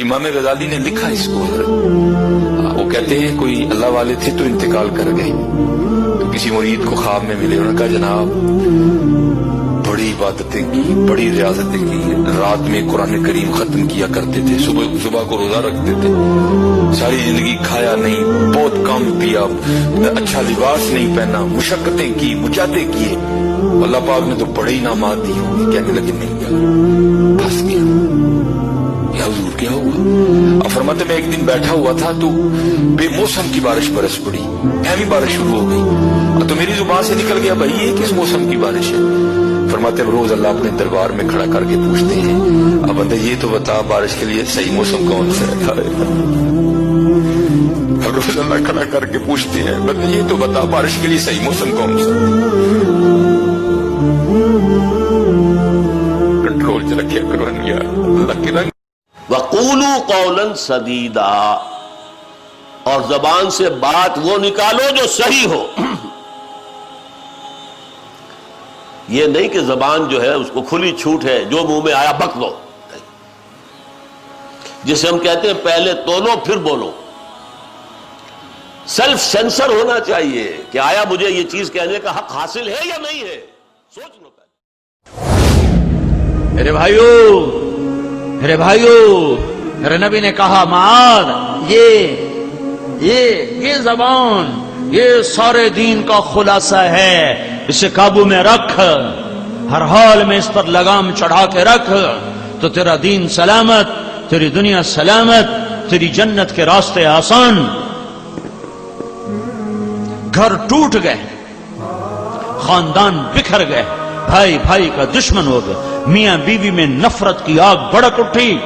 امام غزالی نے لکھا اس کو، وہ کہتے ہیں کوئی اللہ والے تھے تو انتقال کر گئے، تو کسی مرید کو خواب میں ملے، انہوں نے کہا جناب بڑی عبادتیں کی، بڑی ریاضتیں کی، رات میں قرآن کریم ختم کیا کرتے تھے، صبح کو روزہ رکھتے تھے، ساری زندگی کھایا نہیں، بہت کم پیا، اچھا لباس نہیں پہنا، مشقتیں کی، مجاہدے کیے، اللہ پاک نے تو بڑے انعامات دی ہوں گے۔ کہنے لگے نہیں یار بس کیا، یا حضور کیا ہوا؟ اب فرماتے میں ایک دن بیٹھا ہوا تھا تو بے موسم کی بارش برس پڑی، اہمی بارش شروع ہو گئی، تو میری زبان سے نکل گیا بھائی یہ کس موسم کی بارش ہے؟ فرماتے ہیں روز اللہ اپنے دربار میں کھڑا کر کے پوچھتے ہیں اب بندے یہ تو بتا بارش کے لیے صحیح موسم کون سا ہے؟ اب روز اللہ کھڑا کر کے پوچھتے ہیں بندے یہ تو بتا بارش کے لیے صحیح موسم کون سا؟ کنٹرول سے رکھیا کرو یار اللہ کے رنگ۔ وَقُولُوا قَوْلًا سَدِيدًا، اور زبان سے بات وہ نکالو جو صحیح ہو۔ یہ نہیں کہ زبان جو ہے اس کو کھلی چھوٹ ہے، جو منہ میں آیا بک دو، جسے ہم کہتے ہیں پہلے تولو پھر بولو۔ سیلف سینسر ہونا چاہیے کہ آیا مجھے یہ چیز کہنے کا حق حاصل ہے یا نہیں ہے، سوچ لو پہلے۔ میرے بھائیو میرے نبی نے کہا معاذ یہ زبان یہ سارے دین کا خلاصہ ہے، اسے قابو میں رکھ، ہر حال میں اس پر لگام چڑھا کے رکھ تو تیرا دین سلامت، تیری دنیا سلامت، تیری جنت کے راستے آسان۔ گھر ٹوٹ گئے، خاندان بکھر گئے، بھائی بھائی کا دشمن ہو گئے، میاں بیوی میں نفرت کی آگ بھڑک اٹھی،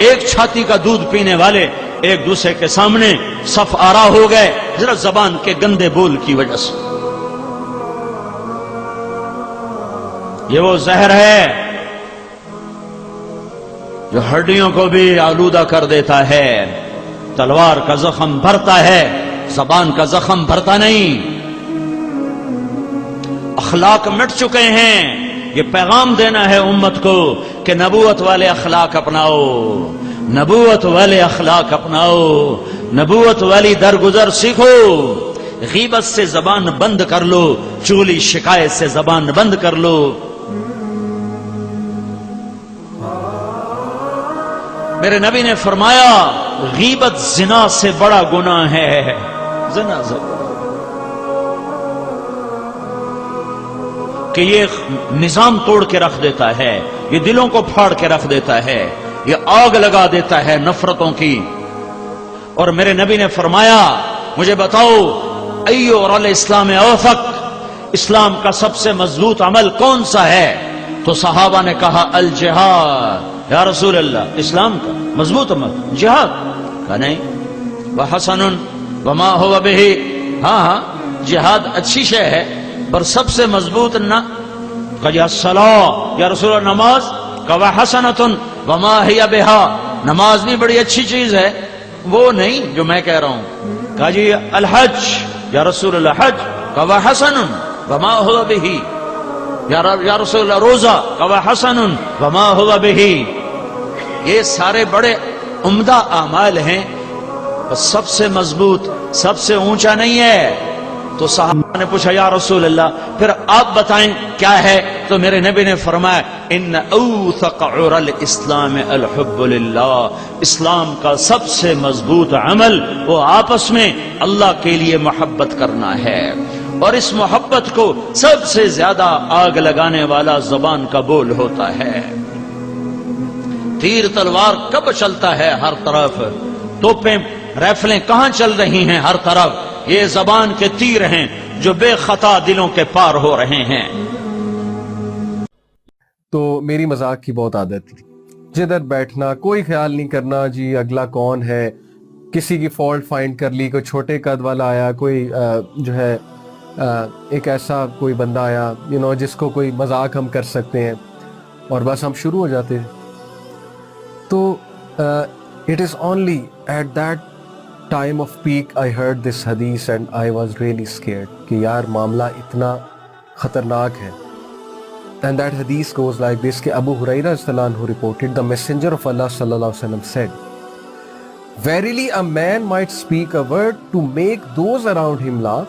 ایک چھاتی کا دودھ پینے والے ایک دوسرے کے سامنے صف آرا ہو گئے، ذرا زبان کے گندے بول کی وجہ سے۔ یہ وہ زہر ہے جو ہڈیوں کو بھی آلودہ کر دیتا ہے، تلوار کا زخم بھرتا ہے، زبان کا زخم بھرتا نہیں۔ اخلاق مٹ چکے ہیں، یہ پیغام دینا ہے امت کو کہ نبوت والے اخلاق اپناؤ، نبوت والے اخلاق اپناؤ، نبوت والی درگزر سیکھو، غیبت سے زبان بند کر لو، چغلی شکایت سے زبان بند کر لو۔ میرے نبی نے فرمایا غیبت زنا سے بڑا گناہ ہے، زنا کہ یہ نظام توڑ کے رکھ دیتا ہے، یہ دلوں کو پھاڑ کے رکھ دیتا ہے، یہ آگ لگا دیتا ہے نفرتوں کی۔ اور میرے نبی نے فرمایا مجھے بتاؤ ایو الاسلام اوثق، اسلام کا سب سے مضبوط عمل کون سا ہے؟ تو صحابہ نے کہا الجہاد، یا رسول اللہ اسلام کا مضبوط عمل جہاد؟ کہا نہیں، وحسن وما هو به، ہاں جہاد اچھی شے ہے پر سب سے مضبوط نہ۔ کہا جی الصلاۃ، یا رسول اللہ نماز؟ کہا وحسنۃ وما هي بها، نماز بھی بڑی اچھی چیز ہے، وہ نہیں جو میں کہہ رہا ہوں۔ کہا جی الحج، یا رسول اللہ حج؟ کہا وحسن وما هو به، یا رسول اللہ روزہ؟ کہا وحسن وما هو به۔ یہ سارے بڑے عمدہ اعمال ہیں، سب سے مضبوط سب سے اونچا نہیں ہے۔ تو صحابہ نے پوچھا یا رسول اللہ پھر آپ بتائیں کیا ہے؟ تو میرے نبی نے فرمایا ان اوثق عر الاسلام الحب للہ، اسلام کا سب سے مضبوط عمل وہ آپس میں اللہ کے لیے محبت کرنا ہے، اور اس محبت کو سب سے زیادہ آگ لگانے والا زبان کا بول ہوتا ہے۔ تیر تلوار کب چلتا ہے ہر طرف، توپیں رائفلیں کہاں چل رہی ہیں ہر طرف؟ یہ زبان کے تیر ہیں جو بے خطا دلوں کے پار ہو رہے ہیں۔ تو میری مذاق کی بہت عادت تھی، جدھر بیٹھنا کوئی خیال نہیں کرنا جی اگلا کون ہے، کسی کی فالٹ فائنڈ کر لی، کوئی چھوٹے قد والا آیا، کوئی جو ہے ایک ایسا کوئی بندہ آیا جس کو کوئی مذاق ہم کر سکتے ہیں، اور بس ہم شروع ہو جاتے ہیں۔ تو it is only at that time of peak I heard this hadith and I was really scared کہ یار معاملہ اتنا خطرناک ہے۔ And that hadith goes like this کہ ابو ہریرہ رضی اللہ عنہ reported the messenger of Allah صلی اللہ علیہ وسلم said Verily a man might speak a word to make those around him laugh.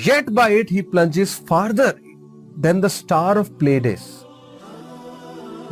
yet by it he plunges farther than the star of Pleiades.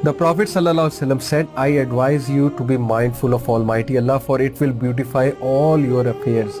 The Prophet sallallahu alaihi wasallam said, I advise you to be mindful of Almighty Allah, for it will beautify all your affairs.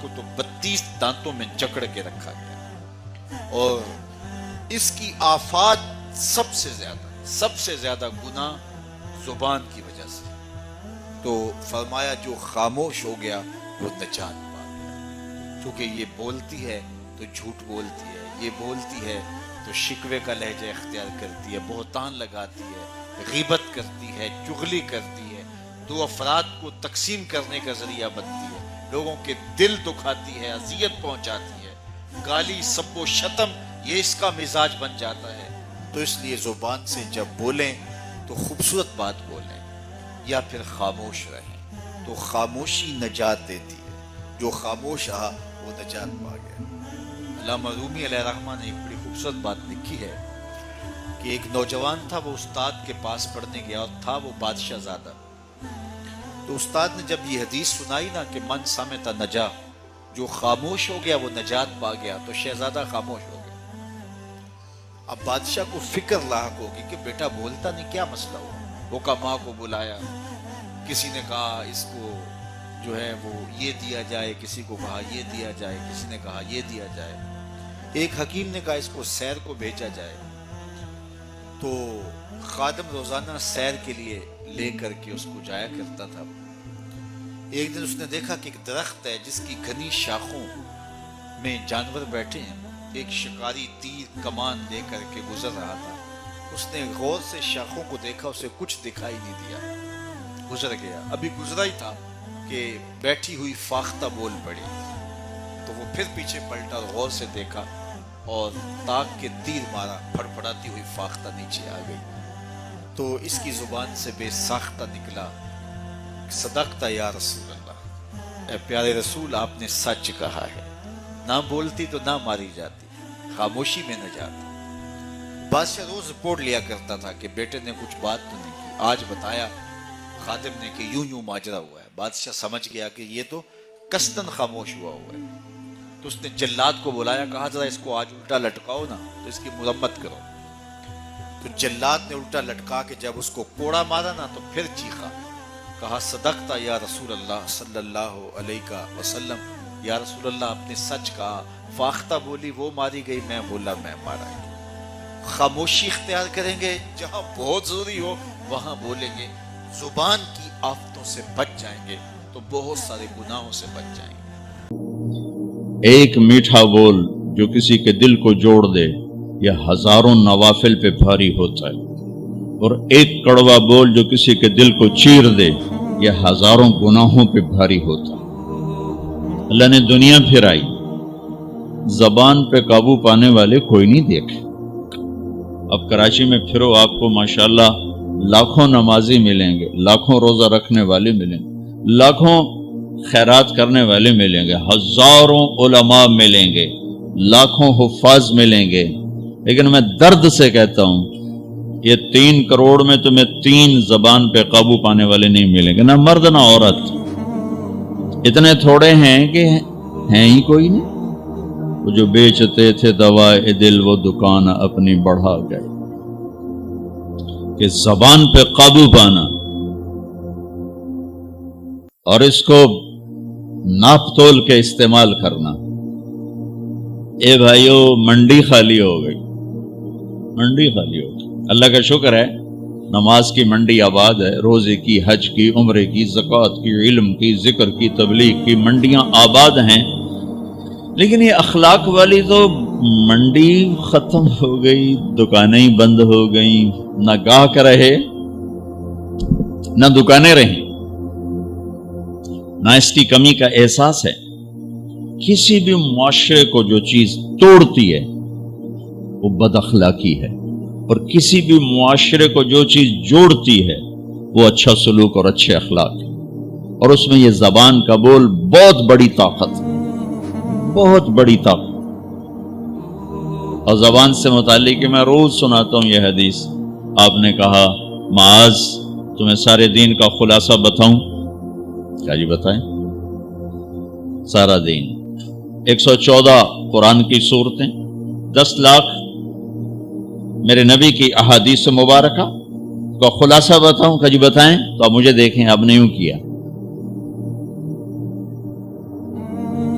کو تو 32 دانتوں میں جکڑ کے رکھا گیا، اور اس کی آفات سب سے زیادہ گناہ زبان کی وجہ سے۔ تو فرمایا جو خاموش ہو گیا وہ نجات پا گیا، کیونکہ یہ بولتی ہے تو جھوٹ بولتی ہے، یہ بولتی ہے تو شکوے کا لہجہ اختیار کرتی ہے، بہتان لگاتی ہے، غیبت کرتی ہے، چغلی کرتی ہے، دو افراد کو تقسیم کرنے کا ذریعہ بنتی ہے، لوگوں کے دل دکھاتی ہے، اذیت پہنچاتی ہے، گالی سب و شتم یہ اس کا مزاج بن جاتا ہے۔ تو اس لیے زبان سے جب بولیں تو خوبصورت بات بولیں یا پھر خاموش رہیں، تو خاموشی نجات دیتی ہے، جو خاموش رہا وہ نجات پا گیا۔ علامہ رومی علیہ الرحمہ نے ایک بڑی خوبصورت بات لکھی ہے کہ ایک نوجوان تھا، وہ استاد کے پاس پڑھنے گیا اور تھا وہ بادشاہ زادہ۔ تو استاد نے جب یہ حدیث سنائی نا کہ من صامت نجا، جو خاموش ہو گیا وہ نجات پا گیا، تو شہزادہ خاموش ہو گیا۔ اب بادشاہ کو فکر لاحق ہوگی کہ بیٹا بولتا نہیں، کیا مسئلہ ہوا؟ وہ کا ماں کو بلایا، کسی نے کہا اس کو جو ہے وہ یہ دیا جائے، کسی کو کہا یہ دیا جائے، کسی نے کہا یہ دیا جائے، ایک حکیم نے کہا اس کو سیر کو بھیجا جائے۔ تو خادم روزانہ سیر کے لیے لے کر کے اس کو جایا کرتا تھا۔ ایک دن اس نے دیکھا کہ ایک درخت ہے جس کی گھنی شاخوں میں جانور بیٹھے ہیں، ایک شکاری تیر کمان لے کر کے گزر رہا تھا۔ اس نے غور سے شاخوں کو دیکھا، اسے کچھ دکھائی نہیں دیا، گزر گیا۔ ابھی گزرا ہی تھا کہ بیٹھی ہوئی فاختہ بول پڑی، تو وہ پھر پیچھے پلٹا اور غور سے دیکھا اور تاک کے تیر مارا، پھڑپڑاتی ہوئی فاختہ نیچے آ گئی۔ تو اس کی زبان سے بے ساختہ نکلا، صدقت یا رسول اللہ، اے پیارے رسول آپ نے سچ کہا ہے، نہ بولتی تو نہ ماری جاتی، خاموشی میں نہ جاتی۔ بادشاہ روز رپورٹ لیا کرتا تھا کہ بیٹے نے کچھ بات تو نہیں کی، آج بتایا خادم نے کہ یوں یوں ماجرا ہوا ہے۔ بادشاہ سمجھ گیا کہ یہ تو قصداً خاموش ہوا ہے، تو اس نے جلاد کو بلایا، کہا ذرا اس کو آج الٹا لٹکاؤ نا، تو اس کی مرمت کرو۔ تو جلاد نے الٹا لٹکا کے جب اس کو کوڑا مارا نا تو پھر چیخا، کہا صدقت یا رسول اللہ صلی اللہ علیہ وسلم، یا رسول اللہ آپ نے سچ کہا، فاختہ بولی وہ ماری گئی، میں بولا میں مارا گیا۔ خاموشی اختیار کریں گے، جہاں بہت ضروری ہو وہاں بولیں گے، زبان کی آفتوں سے بچ جائیں گے تو بہت سارے گناہوں سے بچ جائیں گے۔ ایک میٹھا بول جو کسی کے دل کو جوڑ دے یہ ہزاروں نوافل پہ بھاری ہوتا ہے، اور ایک کڑوا بول جو کسی کے دل کو چیر دے یہ ہزاروں گناہوں پہ بھاری ہوتا ہے۔ اللہ نے دنیا پھرائی، زبان پہ قابو پانے والے کوئی نہیں دیکھے۔ اب کراچی میں پھرو، آپ کو ماشاءاللہ لاکھوں نمازی ملیں گے، لاکھوں روزہ رکھنے والے ملیں گے، لاکھوں خیرات کرنے والے ملیں گے، ہزاروں علماء ملیں گے، لاکھوں حفاظ ملیں گے، لیکن میں درد سے کہتا ہوں یہ 3 کروڑ میں تمہیں 3 زبان پہ قابو پانے والے نہیں ملیں گے، نہ مرد نہ عورت۔ اتنے تھوڑے ہیں کہ ہیں ہی کوئی نہیں۔ وہ جو بیچتے تھے دوائے دل وہ دکان اپنی بڑھا گئے۔ کہ زبان پہ قابو پانا اور اس کو ناپ تول کے استعمال کرنا۔ اے بھائیو، منڈی خالی ہو گئی، منڈی خالی ہو گئی۔ اللہ کا شکر ہے نماز کی منڈی آباد ہے، روزے کی، حج کی، عمرے کی، زکوٰۃ کی، علم کی، ذکر کی، تبلیغ کی منڈیاں آباد ہیں، لیکن یہ اخلاق والی تو منڈی ختم ہو گئی، دکانیں بند ہو گئیں، نہ گاہک رہے نہ دکانیں رہیں، نہ اس کی کمی کا احساس ہے۔ کسی بھی معاشرے کو جو چیز توڑتی ہے وہ بد اخلاقی ہے، اور کسی بھی معاشرے کو جو چیز جوڑتی ہے وہ اچھا سلوک اور اچھے اخلاق ہے، اور اس میں یہ زبان کا بول بہت بڑی طاقت ہے، بہت بڑی طاقت۔ اور زبان سے متعلق میں روز سناتا ہوں یہ حدیث۔ آپ نے کہا معاذ تمہیں سارے دین کا خلاصہ بتاؤں؟ کیا جی بتائیں؟ سارا دین 114 قرآن کی سورتیں، 10 لاکھ میرے نبی کی احادیث مبارکہ کا خلاصہ بتاؤں؟ کہ جی بتائیں؟ تو آپ مجھے دیکھیں، آپ نے یوں کیا،